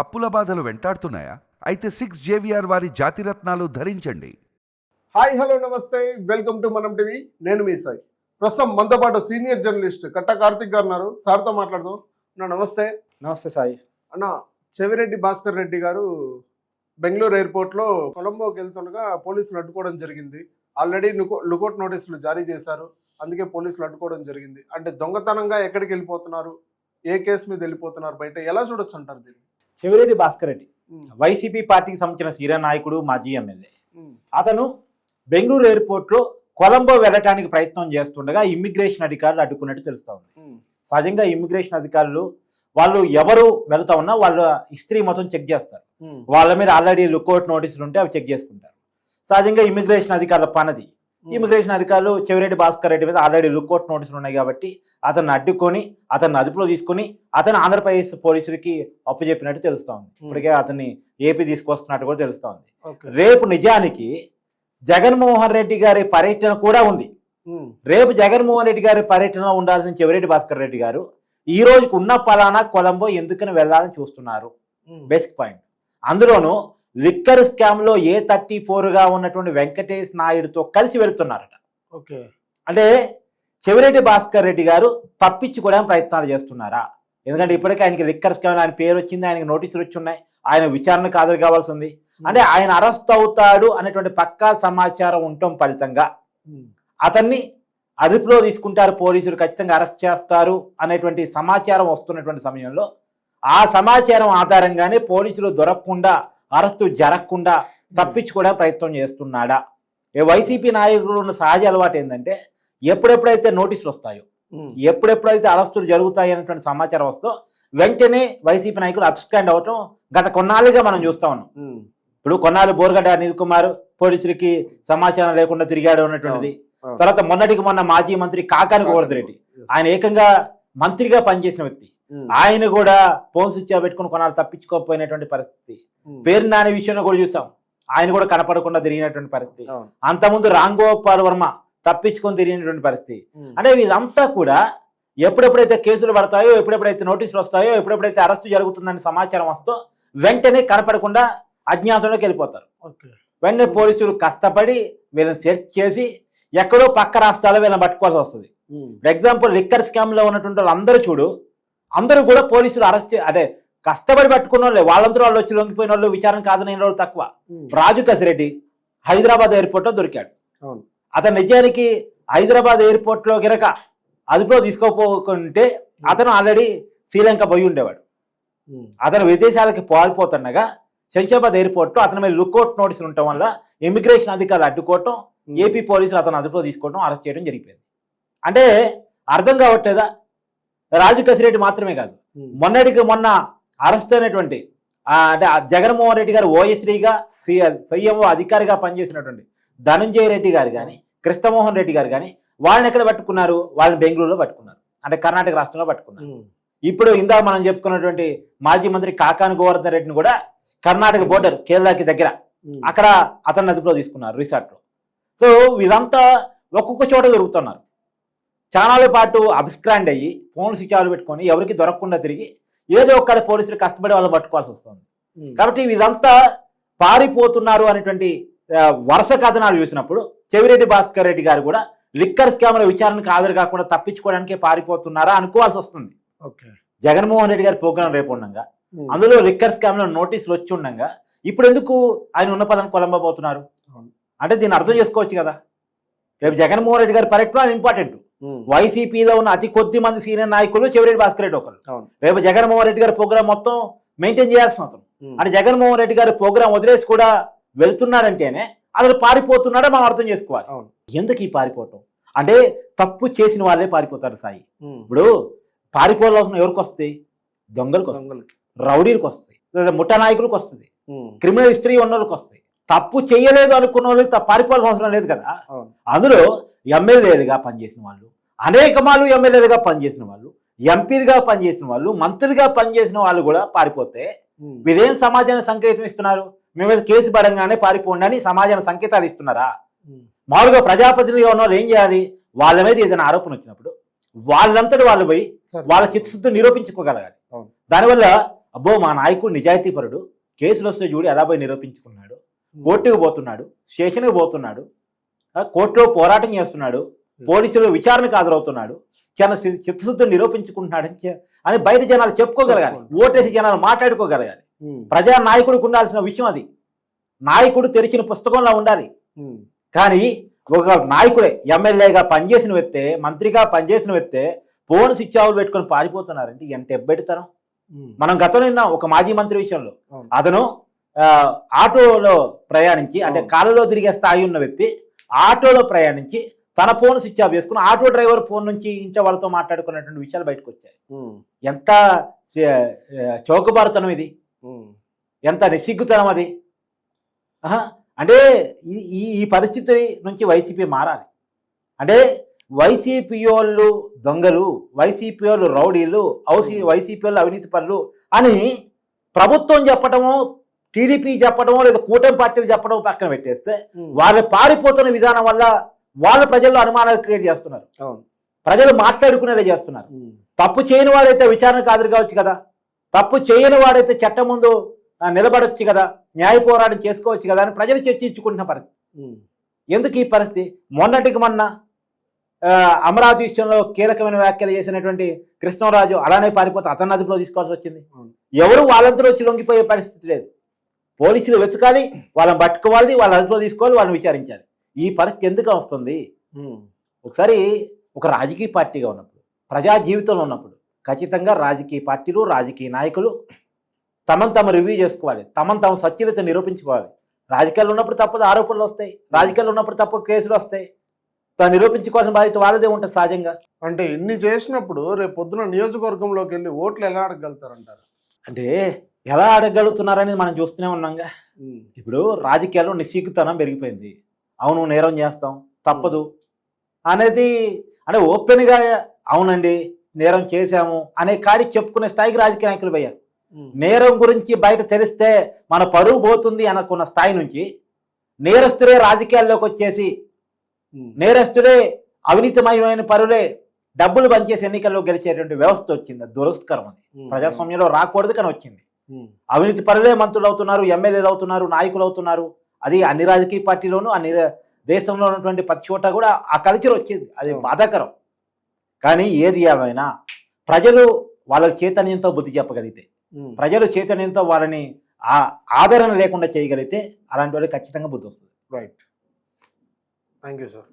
అప్పుల బాధలు వెంటాడుతున్నాయా? అయితే 6 జేవిఆర్ వారి జాతిరత్నాలు ధరించండి. హాయ్ హలో నమస్తే, వెల్కమ్ టు మనం టీవీ. నేను మీ సాయి. ప్రస్తుతం మనతో పాటు సీనియర్ జర్నలిస్ట్ కట్ట కార్తిక్ గారు ఉన్నారు. సార్తో మాట్లాడదాం. అన్న నమస్తే. నమస్తే సాయి. అన్న, చెవిరెడ్డి భాస్కర్ రెడ్డి గారు బెంగళూరు ఎయిర్పోర్ట్లో కొలంబోకి వెళ్తుండగా పోలీసులు అడ్డుకోవడం జరిగింది. ఆల్రెడీ లుకౌట్ నోటీసులు జారీ చేశారు, అందుకే పోలీసులు అడ్డుకోవడం జరిగింది. అంటే దొంగతనంగా ఎక్కడికి వెళ్ళిపోతున్నారు, ఏ కేసు మీద వెళ్ళిపోతున్నారు, బయట ఎలా చూడొచ్చు అంటారు దీన్ని? చెవిరెడ్డి భాస్కర్ రెడ్డి వైసీపీ పార్టీకి సంబంధించిన సీనియర్ నాయకుడు, మాజీ ఎమ్మెల్యే. అతను బెంగళూరు ఎయిర్పోర్ట్ లో కొలంబో వెళ్ళటానికి ప్రయత్నం చేస్తుండగా ఇమ్మిగ్రేషన్ అధికారులు అడ్డుకున్నట్టు తెలుస్తా ఉంది. సహజంగా ఇమ్మిగ్రేషన్ అధికారులు వాళ్ళు ఎవరు వెళ్తా ఉన్నా వాళ్ళ హిస్టరీ మొత్తం చెక్ చేస్తారు. వాళ్ళ మీద ఆల్రెడీ లుకౌట్ నోటీసులు ఉంటే అవి చెక్ చేసుకుంటారు. సహజంగా ఇమ్మిగ్రేషన్ అధికారుల పనది. ఇమిగ్రేషన్ అధికారులు చెవిరెడ్డి భాస్కర్ రెడ్డి మీద ఆల్రెడీ లుకౌట్ నోటీసులు ఉన్నాయి కాబట్టి అతన్ని అడ్డుకొని అతన్ని అదుపులో తీసుకుని అతను ఆంధ్రప్రదేశ్ పోలీసులకి అప్పచెప్పినట్టు తెలుస్తా ఉంది. ఇప్పటికే అతన్ని ఏపీ తీసుకొస్తున్నట్టు కూడా తెలుస్తా ఉంది. రేపు నిజానికి జగన్మోహన్ రెడ్డి గారి పర్యటన కూడా ఉంది. రేపు జగన్మోహన్ రెడ్డి గారి పర్యటనలో ఉండాల్సిన చెవిరెడ్డి భాస్కర్ రెడ్డి గారు ఈ రోజుకు ఉన్న పలానా కొలంబో ఎందుకని వెళ్ళాలని చూస్తున్నారు. Basic point. అందులోనూ లిక్కర్ స్కామ్ లో A34గా ఉన్నటువంటి వెంకటేష్ నాయుడుతో కలిసి వెళుతున్నారట. అంటే చెవిరెడ్డి భాస్కర్ రెడ్డి గారు తప్పించుకోవడానికి ప్రయత్నాలు చేస్తున్నారా? ఎందుకంటే ఇప్పటికే ఆయనకి లిక్కర్ స్కామ్ ఆయన పేరు వచ్చింది, ఆయనకి నోటీసులు వచ్చి ఉన్నాయి, ఆయన విచారణకు హాజరు కావాల్సి ఉంది. అంటే ఆయన అరెస్ట్ అవుతాడు అనేటువంటి పక్కా సమాచారం ఉండటం ఫలితంగా అతన్ని అదుపులో తీసుకుంటారు పోలీసులు, ఖచ్చితంగా అరెస్ట్ చేస్తారు అనేటువంటి సమాచారం వస్తున్నటువంటి సమయంలో ఆ సమాచారం ఆధారంగానే పోలీసులు దొరకకుండా, అరెస్టు జరగకుండా తప్పించుకోవడానికి ప్రయత్నం చేస్తున్నాడా? వైసీపీ నాయకులు ఉన్న సహజ అలవాటు ఏంటంటే ఎప్పుడెప్పుడైతే నోటీసులు వస్తాయో, ఎప్పుడెప్పుడైతే అరెస్టులు జరుగుతాయి అనేటువంటి సమాచారం వస్తో వెంటనే వైసీపీ నాయకులు అబ్స్కాండ్ అవటం గత కొన్నాళ్ళుగా మనం చూస్తా ఉన్నాం. ఇప్పుడు కొన్నాళ్ళు బోర్గడ్డ అనిల్ కుమార్ పోలీసులకి సమాచారం లేకుండా తిరిగాడు ఉన్నటువంటిది. తర్వాత మొన్నటికి మొన్న మాజీ మంత్రి కాకాని గోవర్ధన్ రెడ్డి, ఆయన ఏకంగా మంత్రిగా పనిచేసిన వ్యక్తి, ఆయన కూడా ఫోన్ స్విచ్ పెట్టుకుని కొన్నాళ్ళు తప్పించుకోకపోయినటువంటి పరిస్థితి. పేరు నాని విషయంలో కూడా చూసాం, ఆయన కూడా కనపడకుండా తిరిగినటువంటి పరిస్థితి. అంతకుముందు రామ్ గోపాల్ వర్మ తప్పించుకొని తిరిగినటువంటి పరిస్థితి. అంటే వీళ్ళంతా కూడా ఎప్పుడెప్పుడైతే కేసులు పడతాయో, ఎప్పుడెప్పుడైతే నోటీసులు వస్తాయో, ఎప్పుడెప్పుడైతే అరెస్టు జరుగుతుందని సమాచారం వస్తో వెంటనే కనపడకుండా అజ్ఞాతంలోకి వెళ్ళిపోతారు. వెంటనే పోలీసులు కష్టపడి వీళ్ళని సెర్చ్ చేసి ఎక్కడో పక్క రాష్ట్రాల్లో వీళ్ళని పట్టుకోవాల్సి వస్తుంది. ఫర్ ఎగ్జాంపుల్ లిక్కర్ స్కామ్ లో ఉన్నటువంటి వాళ్ళందరూ చూడు, అందరూ కూడా పోలీసులు అరెస్ట్ అదే కష్టపడి పట్టుకున్న వాళ్ళే, వాళ్ళందరూ వాళ్ళు వచ్చి లొంగిపోయిన వాళ్ళు, విచారణ కాదనైన వాళ్ళు తక్కువ. రాజు కసిరెడ్డి హైదరాబాద్ ఎయిర్పోర్ట్ లో దొరికాడు. అతను నిజానికి హైదరాబాద్ ఎయిర్పోర్ట్ లో గిరక అదుపులో తీసుకోపోకుంటే అతను ఆల్రెడీ శ్రీలంక పోయి ఉండేవాడు. అతను విదేశాలకి పారిపోతుండగా శంషాబాద్ ఎయిర్పోర్ట్ లో అతని మీద లుకౌట్ నోటీసులు ఉండటం వల్ల ఇమిగ్రేషన్ అధికారులు అడ్డుకోవటం, ఏపీ పోలీసులు అతను అదుపులో తీసుకోవడం, అరెస్ట్ చేయడం జరిగిపోయింది. అంటే అర్థం కావట్లేదా? రాజు కసిరెడ్డి మాత్రమే కాదు, మొన్నటికి మొన్న అరెస్ట్ అయినటువంటి అంటే జగన్మోహన్ రెడ్డి గారు ఓఎస్డీగా సీఎంఓ అధికారిగా పనిచేసినటువంటి ధనంజయ రెడ్డి గారు కానీ, కృష్ణమోహన్ రెడ్డి గారు కానీ వాళ్ళని ఎక్కడ పట్టుకున్నారు? వాళ్ళని బెంగళూరులో పట్టుకున్నారు, అంటే కర్ణాటక రాష్ట్రంలో పట్టుకున్నారు. ఇప్పుడు ఇందాక మనం చెప్పుకున్నటువంటి మాజీ మంత్రి కాకాని గోవర్ధన్ రెడ్డిని కూడా కర్ణాటక బోర్డర్ కేరళకి దగ్గర అక్కడ అతన్ని అదుపులో తీసుకున్నారు రిసార్ట్ లో. సో వీళ్ళంతా ఒక్కొక్క చోట దొరుకుతున్నారు. చానాల పాటు అబ్స్క్రాండ్ అయ్యి ఫోన్ స్విచ్ ఆఫ్ పెట్టుకొని ఎవరికి దొరకకుండా తిరిగి ఏదో ఒక్కరి పోలీసులు కష్టపడి వాళ్ళు పట్టుకోవాల్సి వస్తుంది. కాబట్టి వీళ్ళంతా పారిపోతున్నారు అనేటువంటి వరుస కథనాలు చూసినప్పుడు చెవిరెడ్డి భాస్కర్ రెడ్డి గారు కూడా లిక్కర్ స్కామ్ల విచారణకు హాజరు కాకుండా తప్పించుకోవడానికి పారిపోతున్నారా అనుకోవాల్సి వస్తుంది. జగన్మోహన్ రెడ్డి గారి ప్రోగ్రాం రేపు ఉండగా, అందులో లిక్కర్ స్కామ్ లో నోటీసులు వచ్చి ఉండగా ఇప్పుడు ఎందుకు ఆయన ఉన్న పదాన్ని కొలంబో పోతున్నారు? అంటే దీన్ని అర్థం చేసుకోవచ్చు కదా. రేపు జగన్మోహన్ రెడ్డి గారి పర్యటన ఇంపార్టెంట్. వైసీపీలో ఉన్న అతి కొద్ది మంది సీనియర్ నాయకులు చెవిరెడ్డి భాస్కర్ రెడ్డి ఒకరు. రేపు జగన్మోహన్ రెడ్డి గారి ప్రోగ్రాం మొత్తం మెయింటైన్ చేయాల్సిన అతను. అంటే జగన్మోహన్ రెడ్డి గారి ప్రోగ్రాం వదిలేసి కూడా వెళ్తున్నాడంటేనే అతను పారిపోతున్నాడో మనం అర్థం చేసుకోవాలి. ఎందుకు ఈ పారిపోవటం? అంటే తప్పు చేసిన వాళ్ళే పారిపోతారు సాయి. ఇప్పుడు పారిపోవాల్సిన ఎవరికి వస్తాయి? దొంగలకు వస్తాయి, రౌడీలకు వస్తాయి, లేదా ముఠా నాయకులకు వస్తుంది, క్రిమినల్ హిస్టరీ ఉన్న వాళ్ళకి వస్తాయి. తప్పు చేయలేదు అనుకున్న వాళ్ళకి పారిపోవాల్సిన అవసరం లేదు కదా. అందులో ఎమ్మెల్యేలుగా పనిచేసిన వాళ్ళు, అనేక మార్లు ఎమ్మెల్యేలుగా పనిచేసిన వాళ్ళు, ఎంపీలుగా పనిచేసిన వాళ్ళు, మంత్రులుగా పనిచేసిన వాళ్ళు కూడా పారిపోతే వీరేం సమాజానికి సంకేతం ఇస్తున్నారు? మేము కేసు పడంగానే పారిపోండి అని సమాజానికి సంకేతాలు ఇస్తున్నారా? మామూలుగా ప్రజాప్రతినిధిగా ఉన్న వాళ్ళు ఏం చేయాలి? వాళ్ళ మీద ఏదైనా ఆరోపణ వచ్చినప్పుడు వాళ్ళంతటి వాళ్ళు పోయి వాళ్ళ చిత్తశుద్ధి నిరూపించుకోగలగాలి. దానివల్ల అబ్బో మా నాయకుడు నిజాయితీపరుడు, కేసులు వస్తే చూడు ఎలా పోయి నిరూపించుకున్నాడు, కోర్టుకు పోతున్నాడు, స్టేషన్కి పోతున్నాడు, కోర్టులో పోరాటం చేస్తున్నాడు, పోలీసులు విచారణకు హాజరవుతున్నాడు, చిత్తశుద్ధిని నిరూపించుకుంటున్నాడు అని బయట జనాలు చెప్పుకోగలగాలి, ఓటేసి జనాలు మాట్లాడుకోగలగాలి. ప్రజా నాయకుడికి ఉండాల్సిన విషయం అది. నాయకుడు తెరిచిన పుస్తకంలో ఉండాలి. కానీ ఒక నాయకుడే ఎమ్మెల్యేగా పనిచేసిన వ్యక్తే, మంత్రిగా పనిచేసిన వ్యక్తే ఫోన్ స్విచ్ ఆఫ్ పెట్టుకొని పారిపోతున్నారంటే ఎంత ఎబ్బెడతారం. మనం గతంలో విన్నాం ఒక మాజీ మంత్రి విషయంలో. అతను ఆటోలో ప్రయాణించి, అంటే కాళ్ళలో తిరిగే స్థాయి ఉన్న వ్యక్తి ఆటోలో ప్రయాణించి తన ఫోన్ స్విచ్ ఆఫ్ చేసుకుని ఆటో డ్రైవర్ ఫోన్ నుంచి ఇంట్లో వాళ్ళతో మాట్లాడుకున్నటువంటి విషయాలు బయటకు వచ్చాయి. ఎంత చౌకబారుతనం ఇది, ఎంత నిస్సిగ్గుతనం అది. అంటే ఈ పరిస్థితి నుంచి వైసీపీ మారాలి. అంటే వైసీపీ వాళ్ళు దొంగలు, వైసీపీ వాళ్ళు రౌడీలు, వైసీపీ వాళ్ళు అవినీతి పనులు అని ప్రభుత్వం చెప్పటమో, టీడీపీ చెప్పడమో, లేదా కూటమి పార్టీలు చెప్పడమో పక్కన పెట్టేస్తే వాళ్ళు పారిపోతున్న విధానం వల్ల వాళ్ళ ప్రజల్లో అనుమానాలు క్రియేట్ చేస్తున్నారు. ప్రజలు మాట్లాడుకునేలా చేస్తున్నారు. తప్పు చేయని వాడైతే విచారణకు హాజరు కావచ్చు కదా, తప్పు చేయని వాడైతే చట్టం ముందు నిలబడొచ్చు కదా, న్యాయ పోరాటం చేసుకోవచ్చు కదా అని ప్రజలు చర్చించుకుంటున్న పరిస్థితి. ఎందుకు ఈ పరిస్థితి? మొన్నటికి మొన్న అమరావతి విషయంలో కీలకమైన వ్యాఖ్యలు చేసినటువంటి కృష్ణరాజు అలానే పారిపోతే అతన్ని అదుపులో తీసుకోవాల్సి వచ్చింది. ఎవరు వాళ్ళందరూ వచ్చి లొంగిపోయే పరిస్థితి లేదు. పోలీసులు వెతకాలి, వాళ్ళని పట్టుకోవాలి, వాళ్ళ అదుపులో తీసుకోవాలి, వాళ్ళని విచారించాలి. ఈ పరిస్థితి ఎందుకు వస్తుంది? ఒకసారి ఒక రాజకీయ పార్టీగా ఉన్నప్పుడు, ప్రజా జీవితంలో ఉన్నప్పుడు ఖచ్చితంగా రాజకీయ పార్టీలు, రాజకీయ నాయకులు తమను తాము రివ్యూ చేసుకోవాలి, తమను తాము సత్యత నిరూపించుకోవాలి. రాజకీయాలు ఉన్నప్పుడు తప్పదు ఆరోపణలు వస్తాయి, రాజకీయాలు ఉన్నప్పుడు తప్పదు కేసులు వస్తాయి. తాను నిరూపించుకోవాల్సిన బాధ్యత వాళ్ళదే ఉంటుంది సహజంగా. అంటే ఇన్ని చేసినప్పుడు రేపు పొద్దున నియోజకవర్గంలోకి వెళ్ళి ఓట్లు ఎలా అడగలుగుతారంటారు? అంటే ఎలా అడగలుగుతున్నారనేది మనం చూస్తూనే ఉన్నాంగా. ఇప్పుడు రాజకీయాల్లో నిస్సిగ్గుతనం పెరిగిపోయింది. అవును నేరం చేస్తాం తప్పదు అనేది, అంటే ఓపెన్గా అవునండి నేరం చేశాము అనే కాడి చెప్పుకునే స్థాయికి రాజకీయ నాయకులు పోయారు. నేరం గురించి బయట తెలిస్తే మన పరువు పోతుంది అనుకున్న స్థాయి నుంచి నేరస్తులే రాజకీయాల్లోకి వచ్చేసి, నేరస్తులే అవినీతిమయమైన పరులే డబ్బులు పనిచేసి ఎన్నికల్లో గెలిచేటువంటి వ్యవస్థ వచ్చింది. అది దురదృష్టకరం. అది ప్రజాస్వామ్యంలో రాకూడదు కానీ వచ్చింది. అవినీతి పరులే మంత్రులు అవుతున్నారు, ఎమ్మెల్యేలు అవుతున్నారు, నాయకులు అవుతున్నారు. అది అన్ని రాజకీయ పార్టీలోనూ, అన్ని దేశంలో ఉన్నటువంటి ప్రతి చోట కూడా ఆ కల్చర్ వచ్చింది. అది బాధాకరం. కానీ ఏది ఏమైనా ప్రజలు వాళ్ళ చైతన్యంతో బుద్ధి చెప్పగలిగితే, ప్రజలు చైతన్యంతో వాళ్ళని ఆదరణ లేకుండా చేయగలిగితే అలాంటి వాళ్ళకి ఖచ్చితంగా బుద్ధి వస్తుంది. రైట్. Thank you sir.